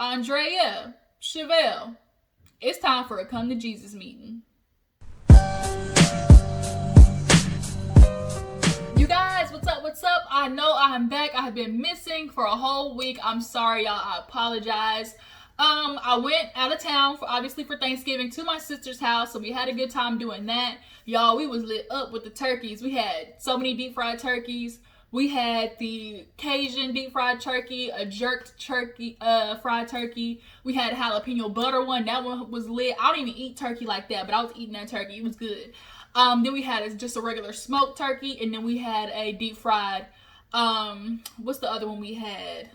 Andrea, Shavel, it's time for a come to Jesus meeting. You guys, what's up? What's up? I know I'm back. I have been missing for a whole week. I'm sorry, y'all. I apologize. I went out of town obviously for Thanksgiving to my sister's house, so we had a good time doing that. Y'all, we was lit up with the turkeys. We had so many deep fried turkeys. We had the Cajun deep fried turkey, a jerked turkey, fried turkey. We had a jalapeno butter one. That one was lit. I don't even eat turkey like that, but I was eating that turkey. It was good. Then we had just a regular smoked turkey, and then we had a deep fried, what's the other one we had?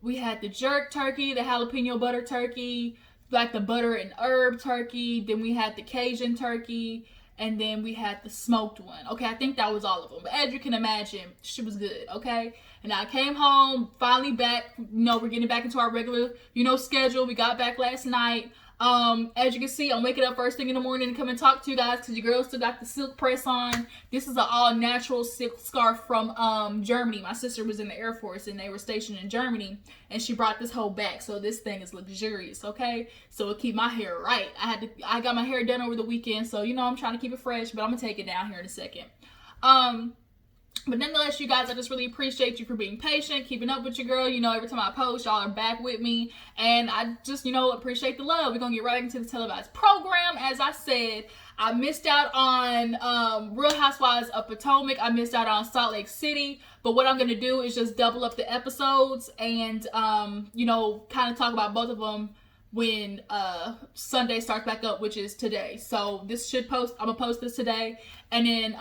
We had the jerk turkey, the jalapeno butter turkey, like the butter and herb turkey. Then we had the Cajun turkey, and then we had the smoked one. Okay, I think that was all of them. But as you can imagine, she was good, okay? And I came home, finally back. We're getting back into our regular, schedule. We got back last night. As you can see, I'm waking up first thing in the morning to come and talk to you guys because your girl still got the silk press on. This is an all-natural silk scarf from Germany. My sister was in the Air Force and they were stationed in Germany, and she brought this whole back. So this thing is luxurious, okay? So it'll keep my hair right. I got my hair done over the weekend, so I'm trying to keep it fresh, but I'm gonna take it down here in a second. But nonetheless, you guys, I just really appreciate you for being patient, keeping up with your girl. Every time I post, y'all are back with me. And I just, appreciate the love. We're going to get right into the televised program. As I said, I missed out on Real Housewives of Potomac. I missed out on Salt Lake City. But what I'm going to do is just double up the episodes and, kind of talk about both of them when Sunday starts back up, which is today. So this should post, I'm gonna post this today, and then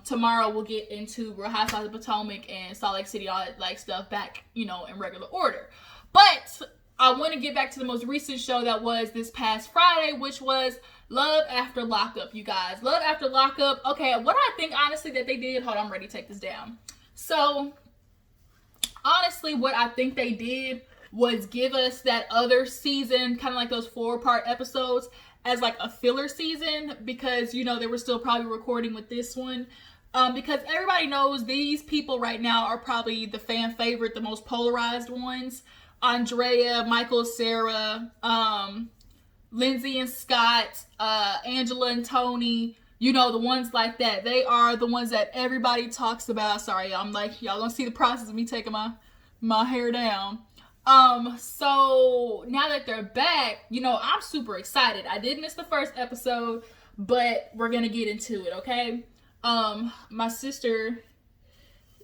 tomorrow we'll get into Real Housewives of Potomac and Salt Lake City, all that like stuff back, in regular order. But I want to get back to the most recent show that was this past Friday, which was Love After Lockup, you guys. Love After Lockup. Okay, what I think honestly that they did, hold on, I'm ready to take this down. So honestly, what I think they did was give us that other season, kind of like those 4-part episodes, as like a filler season, because they were still probably recording with this one, because everybody knows these people right now are probably the fan favorite, the most polarized ones. Andrea, Michael, Sarah, Lindsey and Scott, Angela and Tony, the ones like that. They are the ones that everybody talks about. Sorry, I'm like, y'all gonna see the process of me taking my hair down. So now that they're back, I'm super excited. I did miss the first episode, but we're gonna get into it, okay? My sister,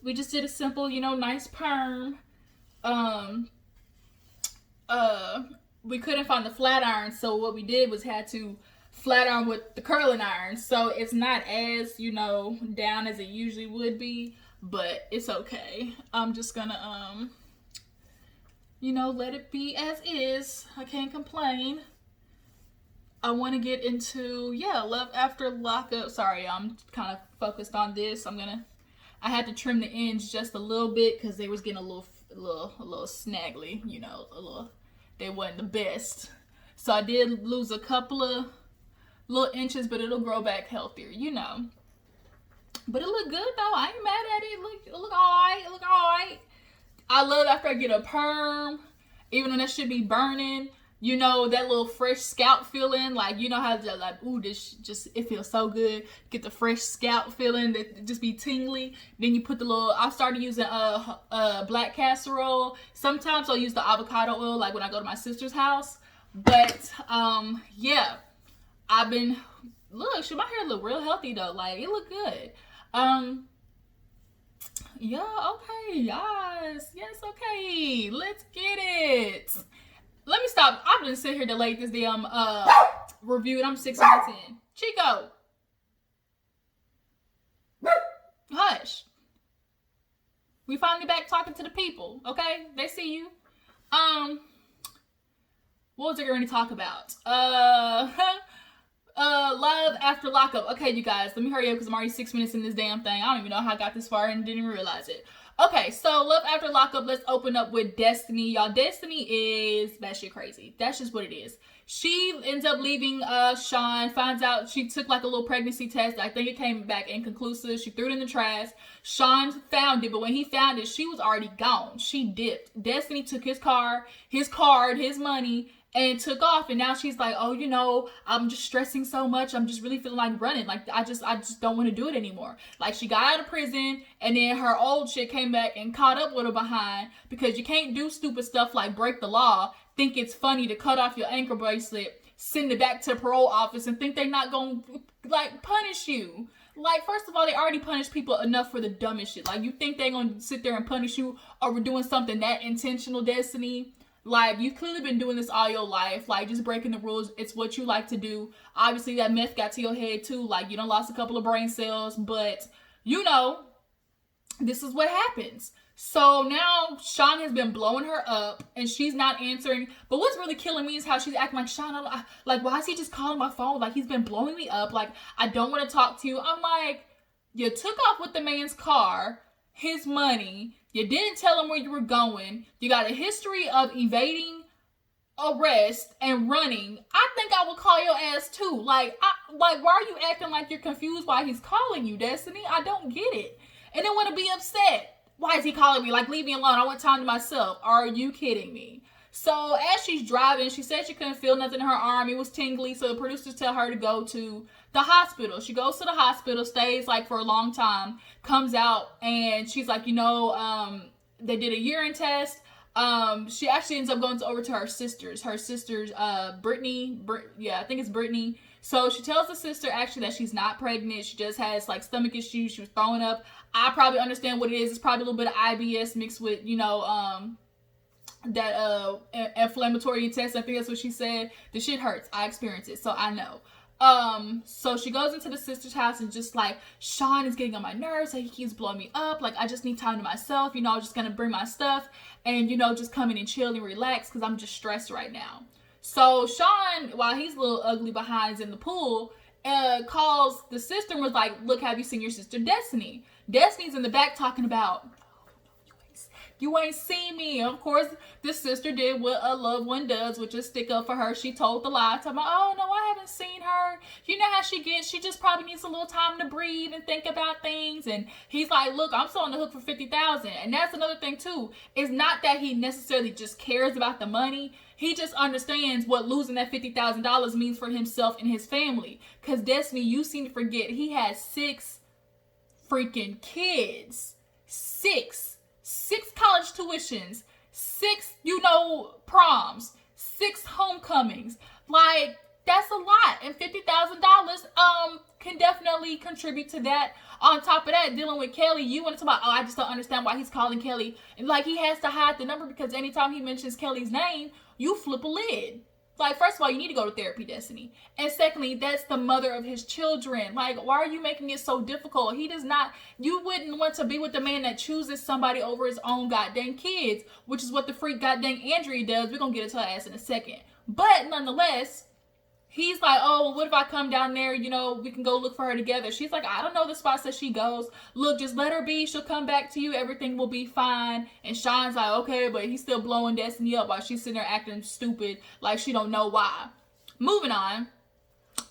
we just did a simple, nice perm. We couldn't find the flat iron, so what we did was had to flat iron with the curling iron. So it's not as, down as it usually would be, but it's okay. I'm just gonna, let it be as is. I can't complain. I want to get into, Love After Lockup. Sorry, I'm kind of focused on this. I had to trim the ends just a little bit because they was getting a little snaggly, they wasn't the best. So I did lose a couple of little inches, but it'll grow back healthier, But it looked good though. I ain't mad at it. It look alright. I love after I get a perm, even though that should be burning, that little fresh scalp feeling, like, how this just, it feels so good. Get the fresh scalp feeling that just be tingly. Then you put I started using black castor oil. Sometimes I'll use the avocado oil, like when I go to my sister's house. But, I've been, look, my hair look real healthy though. Like, it look good. Okay, yes, okay, let's get it. Let me stop. I've been sitting here delayed this damn review, and I'm 6 minutes in. Chico, hush. We finally back talking to the people, okay? They see you. What was I going to talk about? Love After Lockup. Okay, you guys, let me hurry up because I'm already 6 minutes in this damn thing. I don't even know how I got this far and didn't even realize it. Okay, so Love After Lockup, let's open up with Destiny. Y'all, Destiny is batshit crazy. That's just what it is. She ends up leaving Shawn, finds out she took like a little pregnancy test. I think it came back inconclusive. She threw it in the trash. Shawn found it, but when he found it, she was already gone. She dipped. Destiny took his car, his card, his money, and took off. And now she's like, oh, you know, I'm just stressing so much. I'm just really feeling like running. Like, I just don't want to do it anymore. Like, she got out of prison, and then her old shit came back and caught up with her behind, because you can't do stupid stuff like break the law, think it's funny to cut off your ankle bracelet, send it back to the parole office, and think they're not going to, like, punish you. Like, first of all, they already punish people enough for the dumbest shit. Like, you think they're going to sit there and punish you over doing something that intentional, Destiny? Like, you've clearly been doing this all your life. Like, just breaking the rules. It's what you like to do. Obviously, that meth got to your head, too. Like, you done lost a couple of brain cells. But, you know, this is what happens. So now Shawn has been blowing her up, and she's not answering. But what's really killing me is how she's acting like, Shawn, like, why is he just calling my phone? Like, he's been blowing me up. Like, I don't want to talk to you. I'm like, you took off with the man's car, his money. You didn't tell him where you were going. You got a history of evading arrest and running. I think I would call your ass too. Like, why are you acting like you're confused why he's calling you, Destiny? I don't get it. And then want to be upset. Why is he calling me? Like, leave me alone. I want time to myself. Are you kidding me? So as she's driving, she said she couldn't feel nothing in her arm. It was tingly. So the producers tell her to go to the hospital. She goes to the hospital, stays like for a long time, comes out, and she's like, you know, they did a urine test. She actually ends up going over to her sisters. Brittany, I think it's Brittany. So she tells the sister actually that she's not pregnant. She just has like stomach issues. She was throwing up. I probably understand what it is. It's probably a little bit of IBS mixed with, you know, that inflammatory intestine. I think that's what she said. The shit hurts. I experienced it, so I know. So she goes into the sister's house and just like, Shawn is getting on my nerves. Like, he keeps blowing me up. Like, I just need time to myself. You know, I'm just gonna bring my stuff and, you know, just come in and chill and relax because I'm just stressed right now. So Shawn, while he's a little ugly behind, is in the pool, calls the sister and was like, look, have you seen your sister Destiny? Destiny's in the back talking about, you ain't seen me. Of course, this sister did what a loved one does, which is stick up for her. She told the lie, talking about, oh, no, I haven't seen her. You know how she gets. She just probably needs a little time to breathe and think about things. And he's like, look, I'm still on the hook for $50,000. And that's another thing, too. It's not that he necessarily just cares about the money. He just understands what losing that $50,000 means for himself and his family. Because, Destiny, you seem to forget, he has 6 freaking kids. 6 college tuitions, 6, you know, proms, 6 homecomings. Like, that's a lot. And $50,000 can definitely contribute to that. On top of that, dealing with Kelly, you want to talk about, oh, I just don't understand why he's calling Kelly. And like, he has to hide the number because anytime he mentions Kelly's name, you flip a lid. Like, first of all, you need to go to therapy, Destiny. And secondly, that's the mother of his children. Like, why are you making it so difficult? He does not, you wouldn't want to be with the man that chooses somebody over his own goddamn kids, which is what the freak goddamn Andrea does. We're going to get into her ass in a second. But nonetheless, he's like, oh, well, what if I come down there, you know, we can go look for her together. She's like, I don't know the spots that she goes. Look, just let her be. She'll come back to you. Everything will be fine. And Shawn's like, okay, but he's still blowing Destiny up while she's sitting there acting stupid, like she don't know why. Moving on,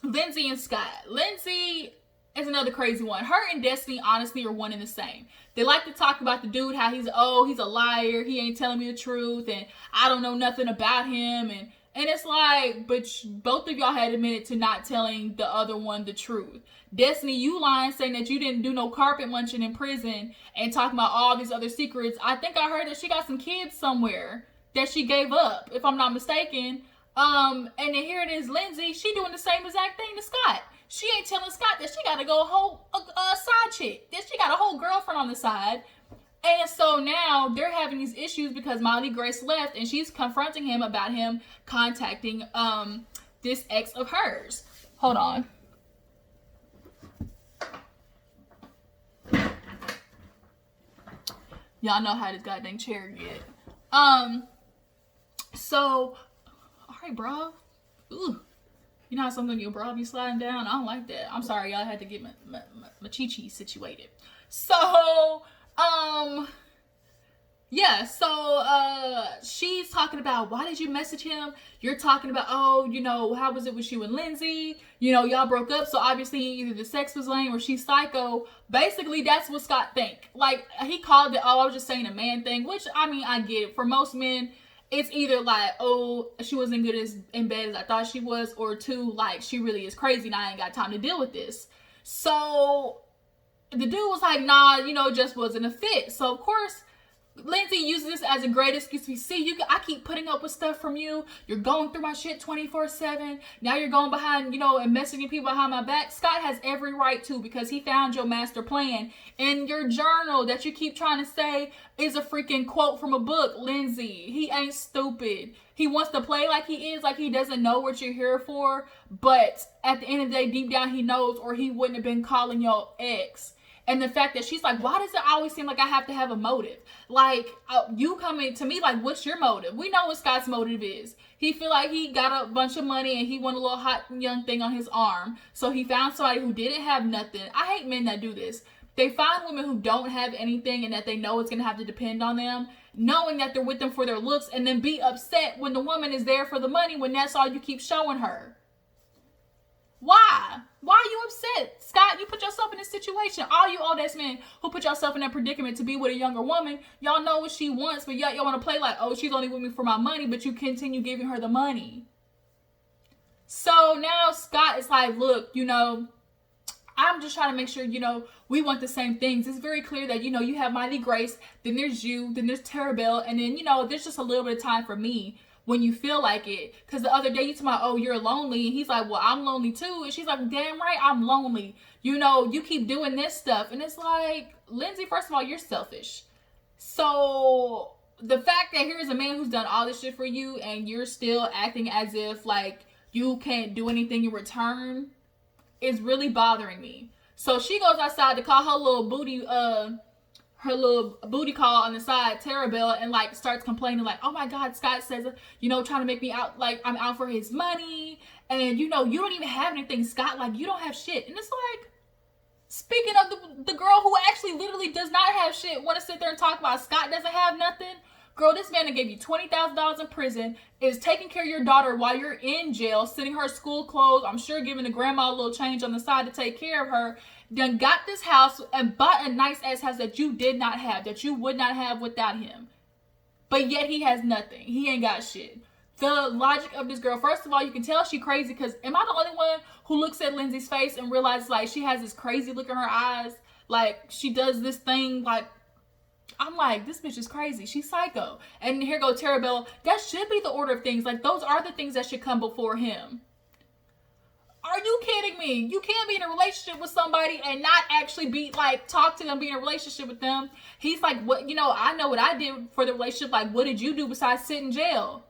Lindsey and Scott. Lindsey is another crazy one. Her and Destiny, honestly, are one and the same. They like to talk about the dude, how he's a liar. He ain't telling me the truth, and I don't know nothing about him, and it's like, but both of y'all had admitted to not telling the other one the truth. Destiny, you lying, saying that you didn't do no carpet munching in prison and talking about all these other secrets. I think I heard that she got some kids somewhere that she gave up, if I'm not mistaken. And then here it is, Lindsey, she doing the same exact thing to Scott. She ain't telling Scott that she got to go a whole side chick. That she got a whole girlfriend on the side. And so now they're having these issues because Molly Grace left and she's confronting him about him contacting this ex of hers. Hold on. Y'all know how this goddamn chair get. So, alright, bro. Ooh. You know how something your bra be sliding down? I don't like that. I'm sorry, y'all had to get my chi-chi situated. So, Yeah, so she's talking about, why did you message him? You're talking about, oh, you know, how was it with you and Lindsey? You know, y'all broke up, so obviously either the sex was lame or she's psycho. Basically, that's what Scott think. Like, he called it, oh, I was just saying a man thing, which, I mean, I get it. For most men, it's either like, oh, she wasn't good as in bed as I thought she was, or two, like, she really is crazy and I ain't got time to deal with this. So the dude was like, nah, you know, it just wasn't a fit. So, of course, Lindsey uses this as a great excuse. We see, I keep putting up with stuff from you. You're going through my shit 24/7. Now you're going behind, you know, and messaging people behind my back. Scott has every right to, because he found your master plan in your journal that you keep trying to say is a freaking quote from a book. Lindsey, he ain't stupid. He wants to play like he is, like he doesn't know what you're here for. But at the end of the day, deep down he knows, or he wouldn't have been calling your ex. And the fact that she's like, why does it always seem like I have to have a motive? Like, you coming to me like, what's your motive? We know what Scott's motive is. He feel like he got a bunch of money and he want a little hot young thing on his arm. So he found somebody who didn't have nothing. I hate men that do this. They find women who don't have anything and that they know it's going to have to depend on them, knowing that they're with them for their looks, and then be upset when the woman is there for the money when that's all you keep showing her. Why? Why are you upset? Scott, you put yourself in this situation. All you old ass men who put yourself in that predicament to be with a younger woman, y'all know what she wants, but yet y'all want to play like, oh, she's only with me for my money, but you continue giving her the money. So now Scott is like, look, you know, I'm just trying to make sure, you know, we want the same things. It's very clear that, you know, you have Mighty Grace, then there's you, then there's Terabelle, and then, you know, there's just a little bit of time for me when you feel like it. Because the other day you told me, oh, you're lonely. And he's like, well, I'm lonely too. And she's like, damn right, I'm lonely. You know, you keep doing this stuff. And it's like, Lindsey, first of all, you're selfish. So the fact that here's a man who's done all this shit for you and you're still acting as if like you can't do anything in return is really bothering me. So she goes outside to call her little booty call on the side, Terabelle, and like starts complaining like, oh my God, Scott says, you know, trying to make me out like I'm out for his money. And you know, you don't even have anything, Scott. Like, you don't have shit. And it's like, speaking of the girl who actually literally does not have shit, want to sit there and talk about Scott doesn't have nothing. Girl, this man that gave you $20,000 in prison, is taking care of your daughter while you're in jail, sending her school clothes, I'm sure giving the grandma a little change on the side to take care of her, done got this house and bought a nice ass house that you did not have, that you would not have without him. But yet he has nothing. He ain't got shit. The logic of this girl, first of all, you can tell she crazy, because am I the only one who looks at Lindsey's face and realizes like she has this crazy look in her eyes? Like she does this thing like, I'm like, this bitch is crazy. She's psycho. And here go Terabelle. That should be the order of things. Like, those are the things that should come before him. Are you kidding me? You can't be in a relationship with somebody and not actually be, like, talk to them, be in a relationship with them. He's like, what, you know, I know what I did for the relationship. Like, what did you do besides sit in jail?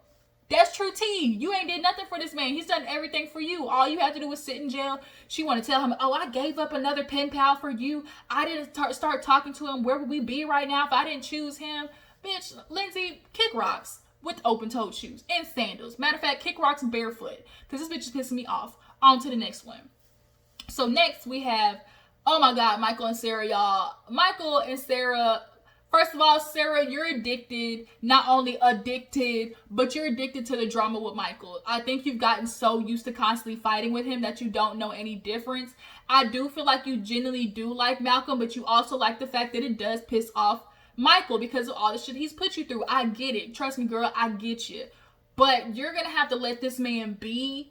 That's true tea. You ain't did nothing for this man. He's done everything for you. All you have to do is sit in jail. She want to tell him, oh, I gave up another pen pal for you. I didn't start talking to him. Where would we be right now if I didn't choose him? Bitch, Lindsey, kick rocks with open-toed shoes and sandals. Matter of fact, kick rocks barefoot, because this bitch is pissing me off. On to the next one. So next we have, oh my God, Michael and Sarah, y'all. Michael and Sarah. First of all, Sarah, you're addicted, not only addicted, but you're addicted to the drama with Michael. I think you've gotten so used to constantly fighting with him that you don't know any difference. I do feel like you genuinely do like Malcolm, but you also like the fact that it does piss off Michael because of all the shit he's put you through. I get it. Trust me, girl, I get you. But you're going to have to let this man be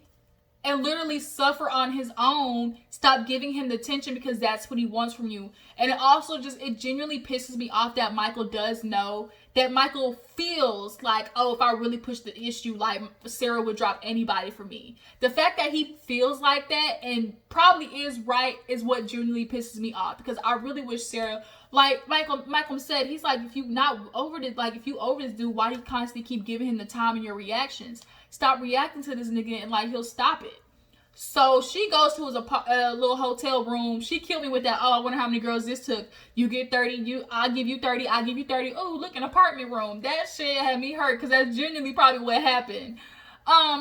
and literally suffer on his own. Stop giving him the attention because that's what he wants from you. And it also just, it genuinely pisses me off that Michael does know, that Michael feels like, oh, if I really push the issue, like Sarah would drop anybody for me. The fact that he feels like that and probably is right is what genuinely pisses me off, because I really wish Sarah, like Michael said, he's like, if you not over this, like if you over this dude, why do you constantly keep giving him the time and your reactions? Stop reacting to this nigga and like he'll stop it. So she goes to his little hotel room. She killed me with that, oh, I wonder how many girls this took. You get 30, I'll give you 30, I'll give you 30. Oh, look, an apartment room. That shit had me hurt because that's genuinely probably what happened.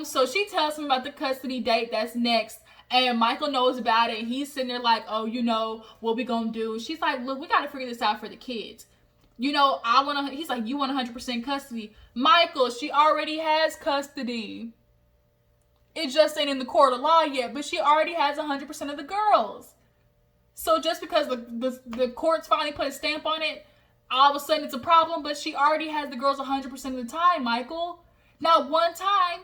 So she tells him about the custody date that's next. And Michael knows about it. He's sitting there like, oh, you know, what we gonna do? She's like, look, we gotta figure this out for the kids. you know, he's like, you want 100% custody. Michael, she already has custody. It just ain't in the court of law yet, but she already has 100% of the girls. So just because the courts finally put a stamp on it, all of a sudden it's a problem, but she already has the girls 100% of the time, Michael. Not one time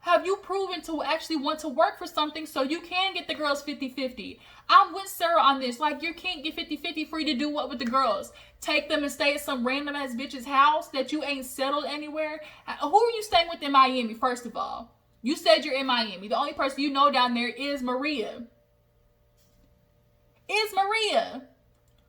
have you proven to actually want to work for something so you can get the girls 50-50. I'm with Sarah on this. Like, you can't get 50-50 for you to do what with the girls? Take them and stay at some random ass bitch's house that you ain't settled anywhere? Who are you staying with in Miami, first of all? You said you're in Miami. The only person you know down there is Maria.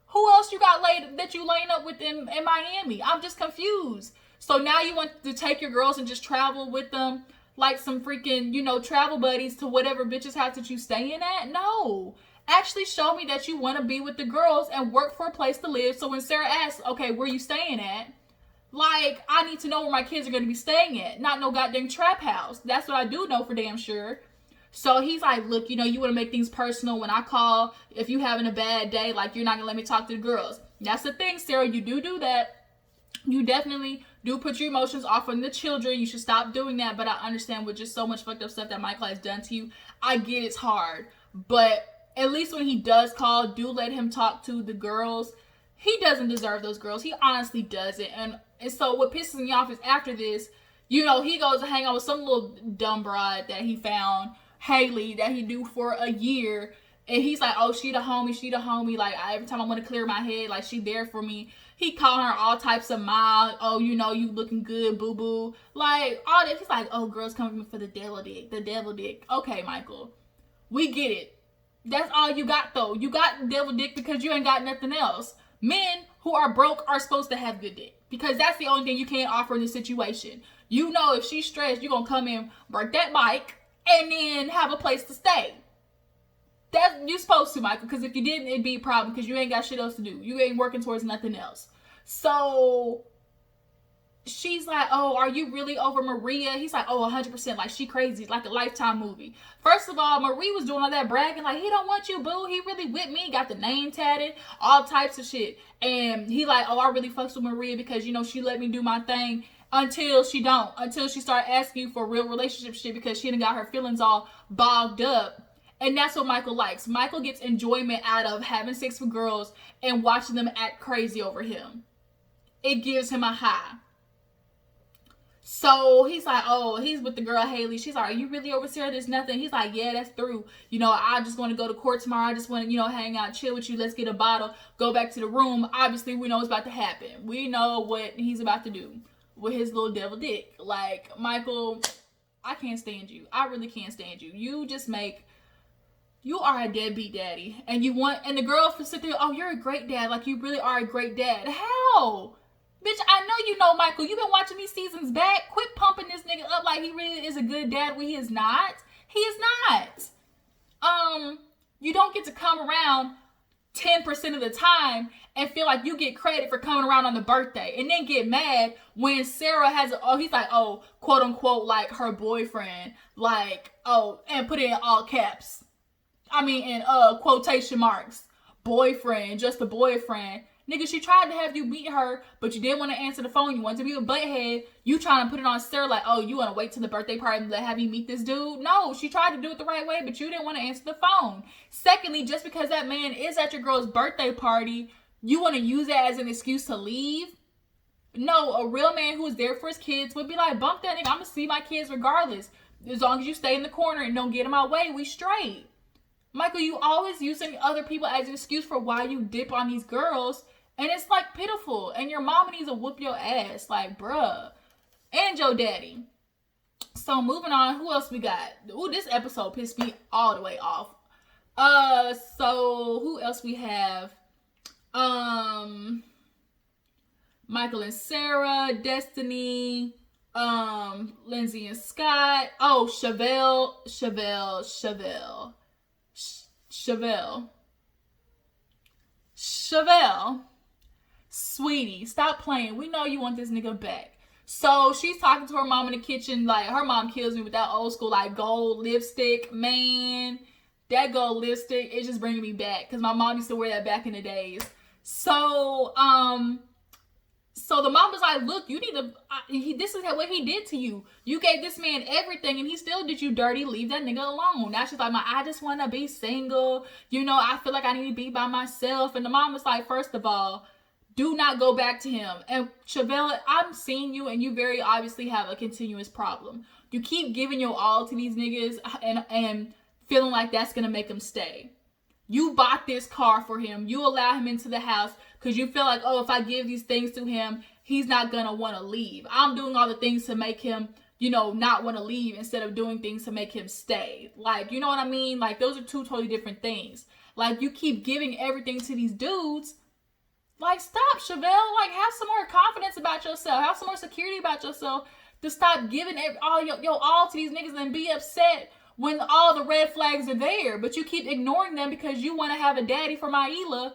Who else you got laying up with in Miami? I'm just confused. So now you want to take your girls and just travel with them like some freaking, you know, travel buddies to whatever bitch's house that you staying at? No. Actually show me that you want to be with the girls and work for a place to live. So when Sarah asks, okay, where you staying at? Like, I need to know where my kids are going to be staying at. Not no goddamn trap house. That's what I do know for damn sure. So he's like, look, you know, you want to make things personal. When I call, if you having a bad day, like, you're not going to let me talk to the girls. That's the thing, Sarah. You do that. You definitely do put your emotions off on the children. You should stop doing that. But I understand with just so much fucked up stuff that Michael has done to you. I get it's hard. But at least when he does call, do let him talk to the girls. He doesn't deserve those girls. He honestly doesn't. And so what pisses me off is after this, you know, he goes to hang out with some little dumb broad that he found, Haley, that he knew for a year. And he's like, oh, she the homie. Like, every time I want to clear my head, like, she there for me. He calling her all types of mild. Oh, you know, you looking good, boo-boo. Like, all that. He's like, oh, girls coming for the devil dick. Okay, Michael. We get it. That's all you got, though. You got devil dick because you ain't got nothing else. Men who are broke are supposed to have good dick. Because that's the only thing you can't offer in this situation. You know, if she's stressed, you're going to come in, break that bike, and then have a place to stay. You're supposed to, Michael, because if you didn't, it'd be a problem because you ain't got shit else to do. You ain't working towards nothing else. So she's like, oh, are you really over Maria? He's like, oh, 100%. Like, she crazy. Like a Lifetime movie. First of all, Marie was doing all that bragging. Like, he don't want you, boo. He really with me. Got the name tatted. All types of shit. And he like, oh, I really fucks with Maria because, you know, she let me do my thing. Until she don't. Until she start asking you for real relationship shit because she done got her feelings all bogged up. And that's what Michael likes. Michael gets enjoyment out of having sex with girls and watching them act crazy over him. It gives him a high. So he's like, oh, he's with the girl Haley. She's like, are you really over Sarah? There's nothing. He's like, yeah, that's through. You know, I just want to go to court tomorrow. I just want to, you know, hang out, chill with you. Let's get a bottle. Go back to the room. Obviously, we know what's about to happen. We know what he's about to do with his little devil dick. Like, Michael, I can't stand you. I really can't stand you. You are a deadbeat daddy. And the girl for sit there, oh, you're a great dad. Like, you really are a great dad. How? Bitch, I know you know, Michael. You've been watching these seasons back. Quit pumping this nigga up like he really is a good dad when he is not. He is not. You don't get to come around 10% of the time and feel like you get credit for coming around on the birthday and then get mad when Sarah has, he's like, oh, quote unquote, like her boyfriend, like, oh, and put it in all caps. I mean, in quotation marks, boyfriend, just a boyfriend. Nigga, she tried to have you meet her, but you didn't want to answer the phone. You wanted to be a butthead. You trying to put it on Sarah like, oh, you want to wait till the birthday party and have you meet this dude? No, she tried to do it the right way, but you didn't want to answer the phone. Secondly, just because that man is at your girl's birthday party, you want to use that as an excuse to leave? No, a real man who is there for his kids would be like, bump that nigga. I'm going to see my kids regardless. As long as you stay in the corner and don't get in my way, we straight. Michael, you always using other people as an excuse for why you dip on these girls. And it's like pitiful. And your mama needs to whoop your ass. Like, bruh. And your daddy. So moving on. Who else we got? Ooh, this episode pissed me all the way off. So who else we have? Michael and Sarah, Destiny, Lindsey and Scott. Oh, Shavel. Sweetie, stop playing. We know you want this nigga back. So she's talking to her mom in the kitchen. Like, her mom kills me with that old school, like, gold lipstick. Man, that gold lipstick is just bringing me back. Because my mom used to wear that back in the days. So, So the mom was like, look, you need to, this is what he did to you. You gave this man everything and he still did you dirty. Leave that nigga alone. Now she's like, I just want to be single. You know, I feel like I need to be by myself. And the mom was like, first of all, do not go back to him. And Shavel, I'm seeing you and you very obviously have a continuous problem. You keep giving your all to these niggas and feeling like that's going to make them stay. You bought this car for him. You allow him into the house because you feel like, oh, if I give these things to him, he's not going to want to leave. I'm doing all the things to make him, you know, not want to leave instead of doing things to make him stay. Like, you know what I mean? Like, those are two totally different things. Like, you keep giving everything to these dudes. Like, stop, Shavel. Like, have some more confidence about yourself. Have some more security about yourself to stop giving all your all to these niggas and be upset when all the red flags are there. But you keep ignoring them because you want to have a daddy for M.I.A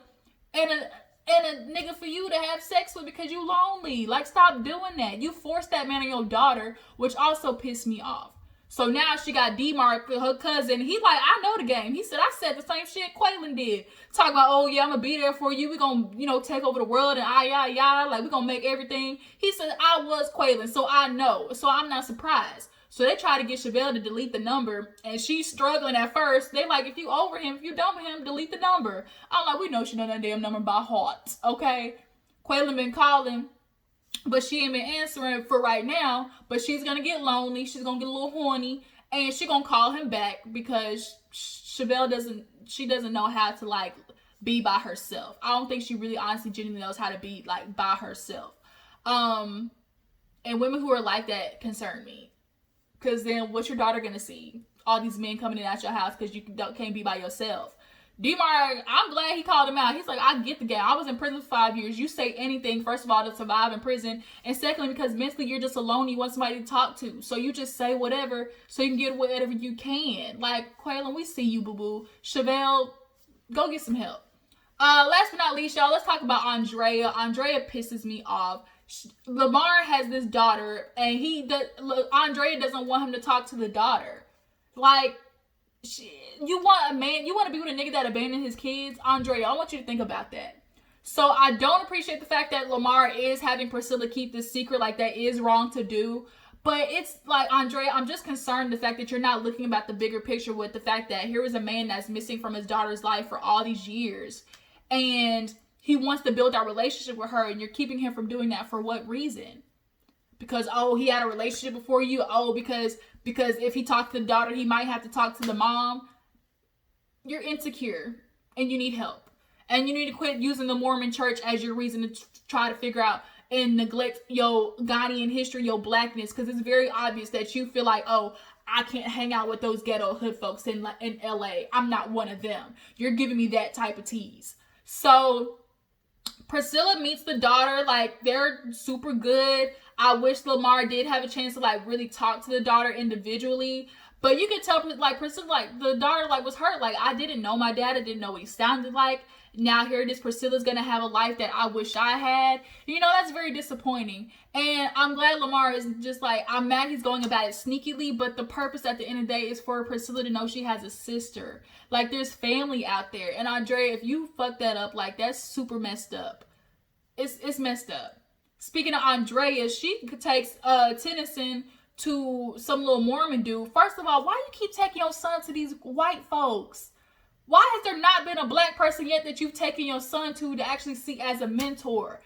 and a nigga for you to have sex with because you lonely. Like, stop doing that. You forced that man on your daughter, which also pissed me off. So now she got D-Mark, her cousin. He's like, I know the game. He said, I said the same shit Quaylon did. Talk about, oh yeah, I'm going to be there for you. We're going to, you know, take over the world and like, we're going to make everything. He said, I was Quaylon, so I know. So I'm not surprised. So they try to get Shavel to delete the number, and she's struggling at first. They like, if you over him, if you done with him, delete the number. I'm like, we know she know that damn number by heart, okay? Quaylon been calling, but she ain't been answering for right now. But she's gonna get lonely. She's gonna get a little horny, and she gonna call him back because Shavel doesn't know how to like be by herself. I don't think she really honestly genuinely knows how to be like by herself. And women who are like that concern me. Because then what's your daughter going to see? All these men coming in at your house because you can't be by yourself. D-Mark, I'm glad he called him out. He's like, I get the game. I was in prison for 5 years. You say anything, first of all, to survive in prison. And secondly, because mentally you're just alone. You want somebody to talk to. So you just say whatever so you can get whatever you can. Like, Quaylon, we see you, boo-boo. Shavel, go get some help. Last but not least, y'all, let's talk about Andrea. Andrea pisses me off. Lamar has this daughter, and Andrea doesn't want him to talk to the daughter. Like, you want to be with a nigga that abandoned his kids? Andrea, I want you to think about that. So I don't appreciate the fact that Lamar is having Priscilla keep this secret. Like, that is wrong to do. But it's like, Andrea, I'm just concerned the fact that you're not looking about the bigger picture with the fact that here is a man that's missing from his daughter's life for all these years. And he wants to build that relationship with her, and you're keeping him from doing that for what reason? Because, oh, he had a relationship before you? Oh, because if he talked to the daughter, he might have to talk to the mom? You're insecure, and you need help. And you need to quit using the Mormon church as your reason to try to figure out and neglect your Ghanaian history, your blackness, because it's very obvious that you feel like, oh, I can't hang out with those ghetto hood folks in LA. I'm not one of them. You're giving me that type of tease. So Priscilla meets the daughter, like, they're super good. I wish Lamar did have a chance to, like, really talk to the daughter individually. But you can tell, like, Priscilla, like, the daughter, like, was hurt. Like, I didn't know my dad. I didn't know what he sounded like. Now here it is, Priscilla's going to have a life that I wish I had. You know, that's very disappointing. And I'm glad Lamar is just like, I'm mad he's going about it sneakily, but the purpose at the end of the day is for Priscilla to know she has a sister. Like, there's family out there. And Andrea, if you fuck that up, like, that's super messed up. It's messed up. Speaking of Andrea, she takes Tennison to some little Mormon dude. First of all, why you keep taking your son to these white folks? Why has there not been a black person yet that you've taken your son to actually see as a mentor?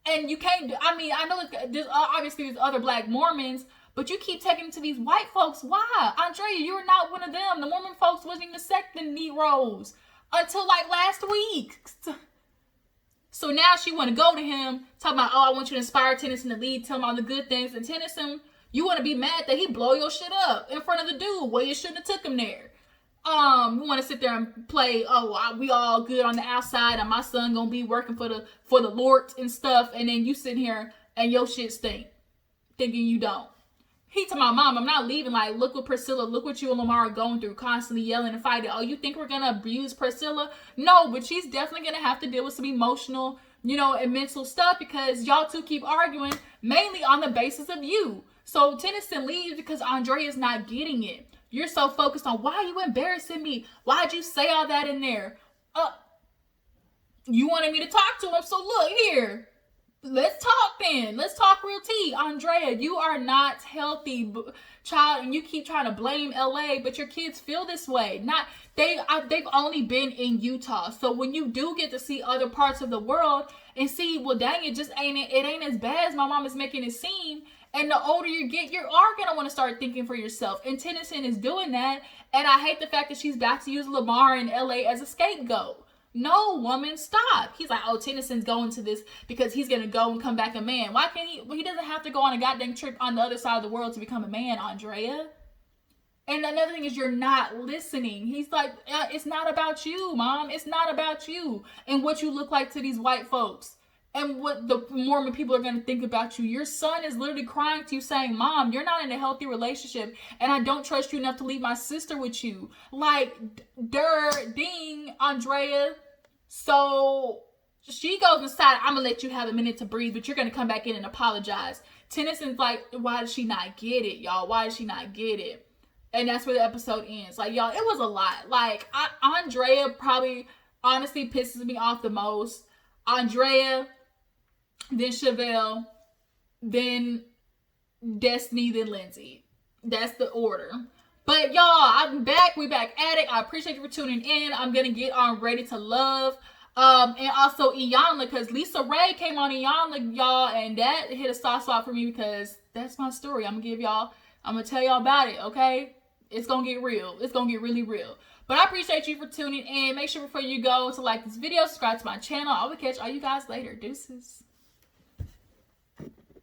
And you can't, I mean, I know there's obviously there's other black Mormons, but you keep taking them to these white folks. Why? Andrea, you're not one of them. The Mormon folks wasn't even accepting Negroes until like last week. So now she want to go to him, talking about, oh, I want you to inspire Tennison to lead, tell him all the good things. And Tennison, you want to be mad that he blow your shit up in front of the dude. Well, you shouldn't have took him there. We want to sit there and play, oh, we all good on the outside, and my son gonna be working for the Lord and stuff, and then you sitting here and your shit stink, thinking you don't. He to my mom, I'm not leaving. Like, look what Priscilla, look what you and Lamar are going through, constantly yelling and fighting. Oh, you think we're gonna abuse Priscilla? No, but she's definitely gonna have to deal with some emotional, you know, and mental stuff because y'all two keep arguing mainly on the basis of you. So Tennison leaves because Andrea's not getting it. You're so focused on, why are you embarrassing me? Why'd you say all that in there? You wanted me to talk to him, so look here. let's talk then. Let's talk real tea. Andrea, you are not healthy, child, and you keep trying to blame LA, but your kids feel this way. They've only been in Utah. So when you do get to see other parts of the world and see, well, dang, it ain't as bad as my mom is making it seem. And the older you get, you are going to want to start thinking for yourself. And Tennison is doing that. And I hate the fact that she's about to use Lamar in LA as a scapegoat. No, woman, stop. He's like, oh, Tennison's going to this because he's going to go and come back a man. Why can't he? Well, he doesn't have to go on a goddamn trip on the other side of the world to become a man, Andrea. And another thing is you're not listening. He's like, it's not about you, Mom. It's not about you and what you look like to these white folks and what the Mormon people are going to think about you. Your son is literally crying to you saying, Mom, you're not in a healthy relationship and I don't trust you enough to leave my sister with you. Like, ding, Andrea. So she goes inside, I'm going to let you have a minute to breathe, but you're going to come back in and apologize. Tennison's like, why does she not get it, y'all? Why does she not get it? And that's where the episode ends. Like, y'all, it was a lot. Like, Andrea probably honestly pisses me off the most. Andrea, then Shavel, then Destiny, then Lindsey. That's the order. But y'all, I'm back. We back at it. I appreciate you for tuning in. I'm going to get on Ready to Love. And also E20, because Lisa Ray came on E20, y'all, and that hit a soft spot for me because that's my story. I'm going to tell y'all about it, okay? It's going to get real. It's going to get really real. But I appreciate you for tuning in. Make sure before you go to like this video, subscribe to my channel. I will catch all you guys later. Deuces.